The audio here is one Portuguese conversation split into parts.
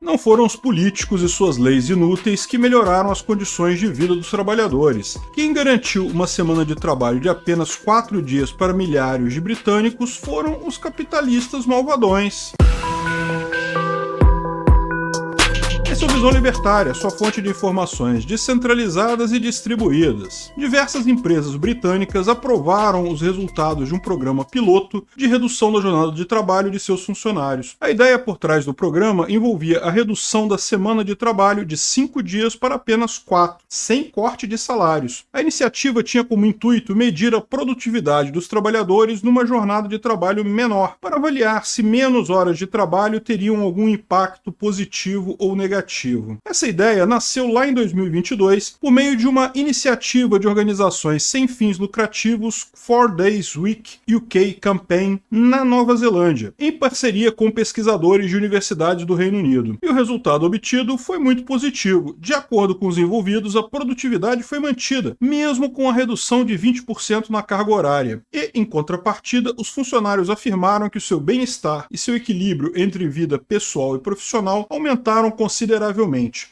Não foram os políticos e suas leis inúteis que melhoraram as condições de vida dos trabalhadores. Quem garantiu uma semana de trabalho de apenas 4 dias para milhares de britânicos foram os capitalistas malvadões. Essa é a Visão Libertária, sua fonte de informações descentralizadas e distribuídas. Diversas empresas britânicas aprovaram os resultados de um programa piloto de redução da jornada de trabalho de seus funcionários. A ideia por trás do programa envolvia a redução da semana de trabalho de 5 dias para apenas 4, sem corte de salários. A iniciativa tinha como intuito medir a produtividade dos trabalhadores numa jornada de trabalho menor, para avaliar se menos horas de trabalho teriam algum impacto positivo ou negativo. Essa ideia nasceu lá em 2022 por meio de uma iniciativa de organizações sem fins lucrativos 4 Days Week UK Campaign na Nova Zelândia, em parceria com pesquisadores de universidades do Reino Unido. E o resultado obtido foi muito positivo. De acordo com os envolvidos, a produtividade foi mantida, mesmo com a redução de 20% na carga horária. E, em contrapartida, os funcionários afirmaram que o seu bem-estar e seu equilíbrio entre vida pessoal e profissional aumentaram consideravelmente.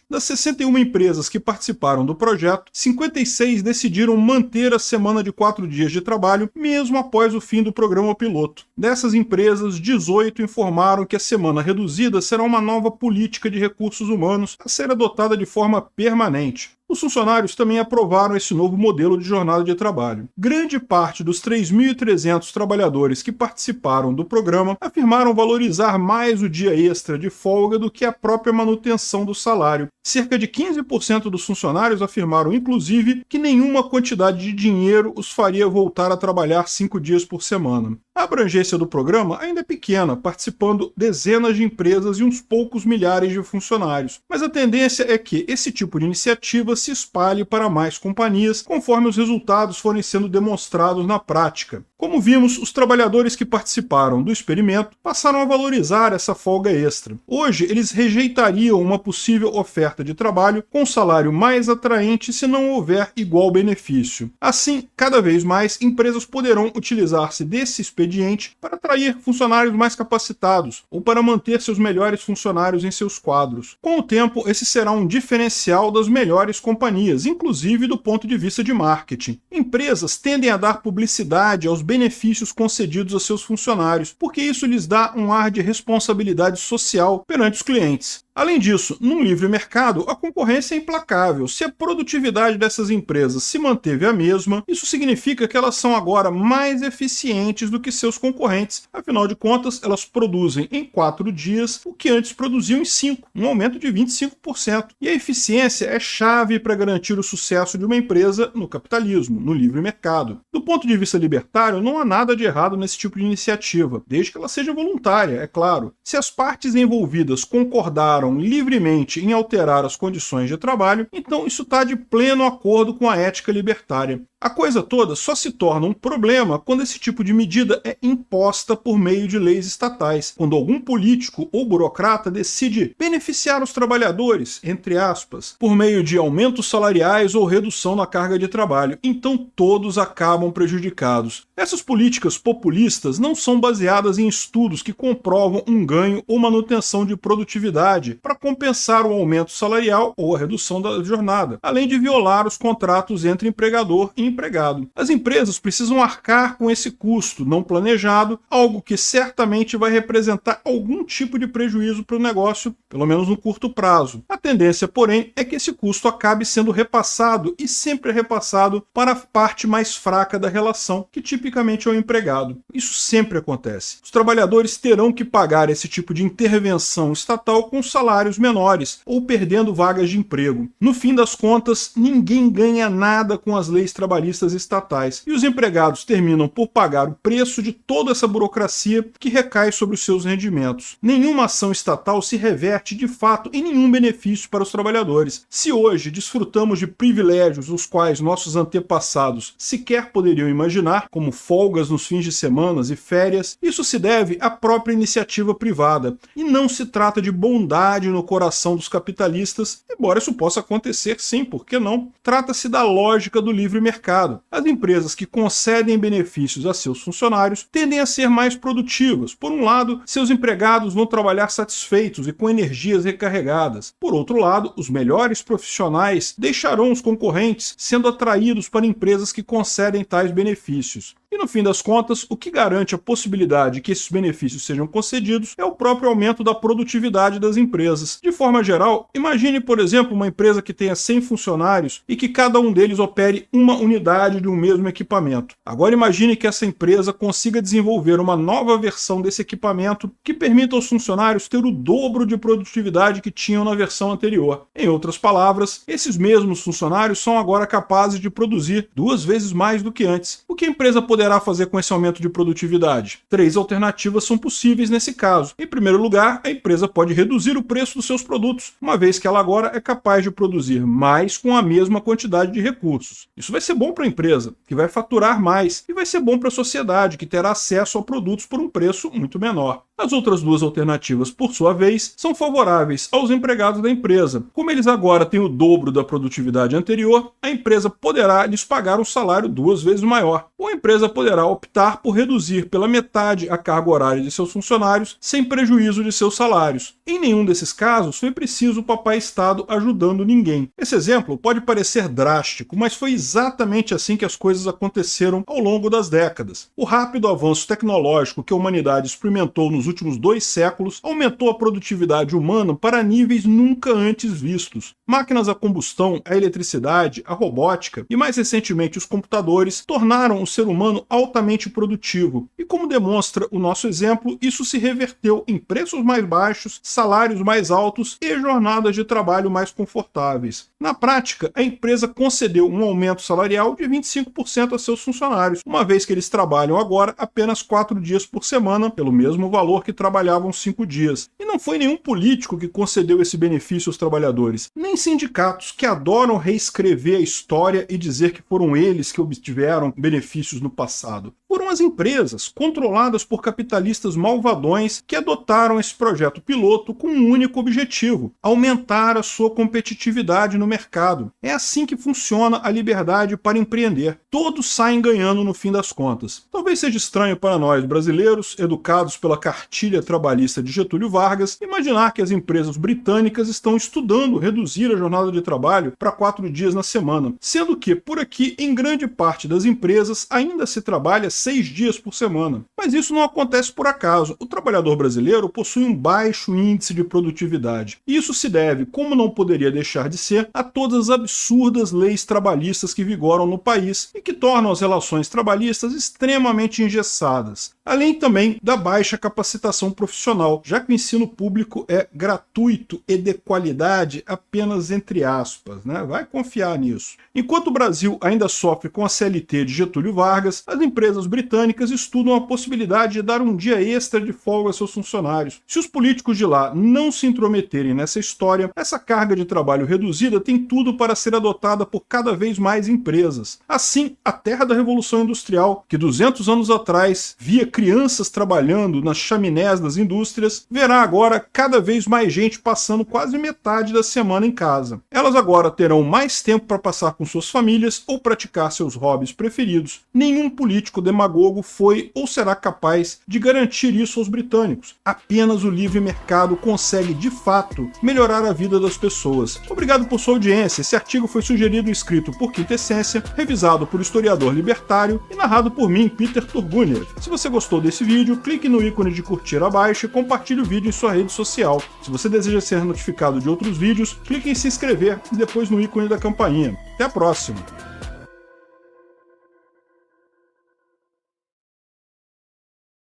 Das 61 empresas que participaram do projeto, 56 decidiram manter a semana de 4 dias de trabalho, mesmo após o fim do programa piloto. Dessas empresas, 18 informaram que a semana reduzida será uma nova política de recursos humanos a ser adotada de forma permanente. Os funcionários também aprovaram esse novo modelo de jornada de trabalho. Grande parte dos 3.300 trabalhadores que participaram do programa afirmaram valorizar mais o dia extra de folga do que a própria manutenção do salário. Cerca de 15% dos funcionários afirmaram, inclusive, que nenhuma quantidade de dinheiro os faria voltar a trabalhar 5 dias por semana. A abrangência do programa ainda é pequena, participando dezenas de empresas e uns poucos milhares de funcionários. Mas a tendência é que esse tipo de iniciativa se espalhe para mais companhias conforme os resultados forem sendo demonstrados na prática. Como vimos, os trabalhadores que participaram do experimento passaram a valorizar essa folga extra. Hoje, eles rejeitariam uma possível oferta de trabalho com um salário mais atraente se não houver igual benefício. Assim, cada vez mais empresas poderão utilizar-se desse expediente para atrair funcionários mais capacitados ou para manter seus melhores funcionários em seus quadros. Com o tempo, esse será um diferencial das melhores companhias, inclusive do ponto de vista de marketing. Empresas tendem a dar publicidade aos benefícios concedidos a seus funcionários, porque isso lhes dá um ar de responsabilidade social perante os clientes. Além disso, num livre mercado, a concorrência é implacável. Se a produtividade dessas empresas se manteve a mesma, isso significa que elas são agora mais eficientes do que seus concorrentes. Afinal de contas, elas produzem em 4 dias o que antes produziam em 5, um aumento de 25%. E a eficiência é chave para garantir o sucesso de uma empresa no capitalismo, no livre mercado. Do ponto de vista libertário, não há nada de errado nesse tipo de iniciativa, desde que ela seja voluntária, é claro. Se as partes envolvidas concordaram livremente em alterar as condições de trabalho, então isso está de pleno acordo com a ética libertária. A coisa toda só se torna um problema quando esse tipo de medida é imposta por meio de leis estatais, quando algum político ou burocrata decide beneficiar os trabalhadores, entre aspas, por meio de aumentos salariais ou redução na carga de trabalho. Então todos acabam prejudicados. Essas políticas populistas não são baseadas em estudos que comprovam um ganho ou manutenção de produtividade para compensar o aumento salarial ou a redução da jornada, além de violar os contratos entre empregador e empregado. As empresas precisam arcar com esse custo não planejado, algo que certamente vai representar algum tipo de prejuízo para o negócio, pelo menos no curto prazo. A tendência, porém, é que esse custo acabe sendo repassado e sempre repassado para a parte mais fraca da relação, que tipicamente é o empregado. Isso sempre acontece. Os trabalhadores terão que pagar esse tipo de intervenção estatal com salários menores ou perdendo vagas de emprego. No fim das contas, ninguém ganha nada com as leis trabalhistas estatais, e os empregados terminam por pagar o preço de toda essa burocracia que recai sobre os seus rendimentos. Nenhuma ação estatal se reverte de fato em nenhum benefício para os trabalhadores. Se hoje desfrutamos de privilégios os quais nossos antepassados sequer poderiam imaginar, como folgas nos fins de semana e férias, isso se deve à própria iniciativa privada, e não se trata de bondade no coração dos capitalistas, embora isso possa acontecer sim, por que não? Trata-se da lógica do livre mercado. mercado. As empresas que concedem benefícios a seus funcionários tendem a ser mais produtivas. Por um lado, seus empregados vão trabalhar satisfeitos e com energias recarregadas. Por outro lado, os melhores profissionais deixarão os concorrentes, sendo atraídos para empresas que concedem tais benefícios. E no fim das contas, o que garante a possibilidade que esses benefícios sejam concedidos é o próprio aumento da produtividade das empresas. De forma geral, imagine, por exemplo, uma empresa que tenha 100 funcionários e que cada um deles opere uma unidade de um mesmo equipamento. Agora imagine que essa empresa consiga desenvolver uma nova versão desse equipamento que permita aos funcionários ter o dobro de produtividade que tinham na versão anterior. Em outras palavras, esses mesmos funcionários são agora capazes de produzir 2 vezes mais do que antes. O que a empresa poderá fazer com esse aumento de produtividade? 3 alternativas são possíveis nesse caso. Em primeiro lugar, a empresa pode reduzir o preço dos seus produtos, uma vez que ela agora é capaz de produzir mais com a mesma quantidade de recursos. Isso vai ser bom para a empresa, que vai faturar mais, e vai ser bom para a sociedade, que terá acesso a produtos por um preço muito menor. As outras 2 alternativas, por sua vez, são favoráveis aos empregados da empresa. Como eles agora têm o dobro da produtividade anterior, a empresa poderá lhes pagar um salário 2 vezes maior. Ou a empresa poderá optar por reduzir pela metade a carga horária de seus funcionários, sem prejuízo de seus salários. Em nenhum desses casos foi preciso o papai Estado ajudando ninguém. Esse exemplo pode parecer drástico, mas foi exatamente assim que as coisas aconteceram ao longo das décadas. O rápido avanço tecnológico que a humanidade experimentou nos últimos 2 séculos aumentou a produtividade humana para níveis nunca antes vistos. Máquinas a combustão, a eletricidade, a robótica e mais recentemente os computadores tornaram o ser humano altamente produtivo. E como demonstra o nosso exemplo, isso se reverteu em preços mais baixos, salários mais altos e jornadas de trabalho mais confortáveis. Na prática, a empresa concedeu um aumento salarial de 25% a seus funcionários, uma vez que eles trabalham agora apenas 4 dias por semana, pelo mesmo valor que trabalhavam 5 dias. E não foi nenhum político que concedeu esse benefício aos trabalhadores, nem sindicatos que adoram reescrever a história e dizer que foram eles que obtiveram benefícios no passado. Foram as empresas, controladas por capitalistas malvadões, que adotaram esse projeto piloto com um único objetivo: aumentar a sua competitividade no mercado. É assim que funciona a liberdade para empreender. Todos saem ganhando no fim das contas. Talvez seja estranho para nós, brasileiros, educados pela cartilha trabalhista de Getúlio Vargas, imaginar que as empresas britânicas estão estudando reduzir a jornada de trabalho para 4 dias na semana, sendo que, por aqui, em grande parte das empresas, ainda se trabalha 6 dias por semana. Mas isso não acontece por acaso. O trabalhador brasileiro possui um baixo índice de produtividade. E isso se deve, como não poderia deixar de ser, a todas as absurdas leis trabalhistas que vigoram no país e que tornam as relações trabalhistas extremamente engessadas. Além também da baixa capacitação profissional, já que o ensino público é gratuito e de qualidade apenas entre aspas, né? Vai confiar nisso. Enquanto o Brasil ainda sofre com a CLT de Getúlio Vargas, as empresas britânicas estudam a possibilidade de dar um dia extra de folga a seus funcionários. Se os políticos de lá não se intrometerem nessa história, essa carga de trabalho reduzida tem tudo para ser adotada por cada vez mais empresas. Assim, a terra da Revolução Industrial, que 200 anos atrás via crianças trabalhando nas chaminés das indústrias, verá agora cada vez mais gente passando quase metade da semana em casa. Elas agora terão mais tempo para passar com suas famílias ou praticar seus hobbies preferidos. Nenhum político demagogo foi ou será capaz de garantir isso aos britânicos. Apenas o livre mercado consegue, de fato, melhorar a vida das pessoas. Obrigado por sua audiência. Esse artigo foi sugerido e escrito por Quintessência, revisado por historiador libertário e narrado por mim, Peter Turguniev. Se você gostou desse vídeo, clique no ícone de curtir abaixo e compartilhe o vídeo em sua rede social. Se você deseja ser notificado de outros vídeos, clique em se inscrever e depois no ícone da campainha. Até a próxima!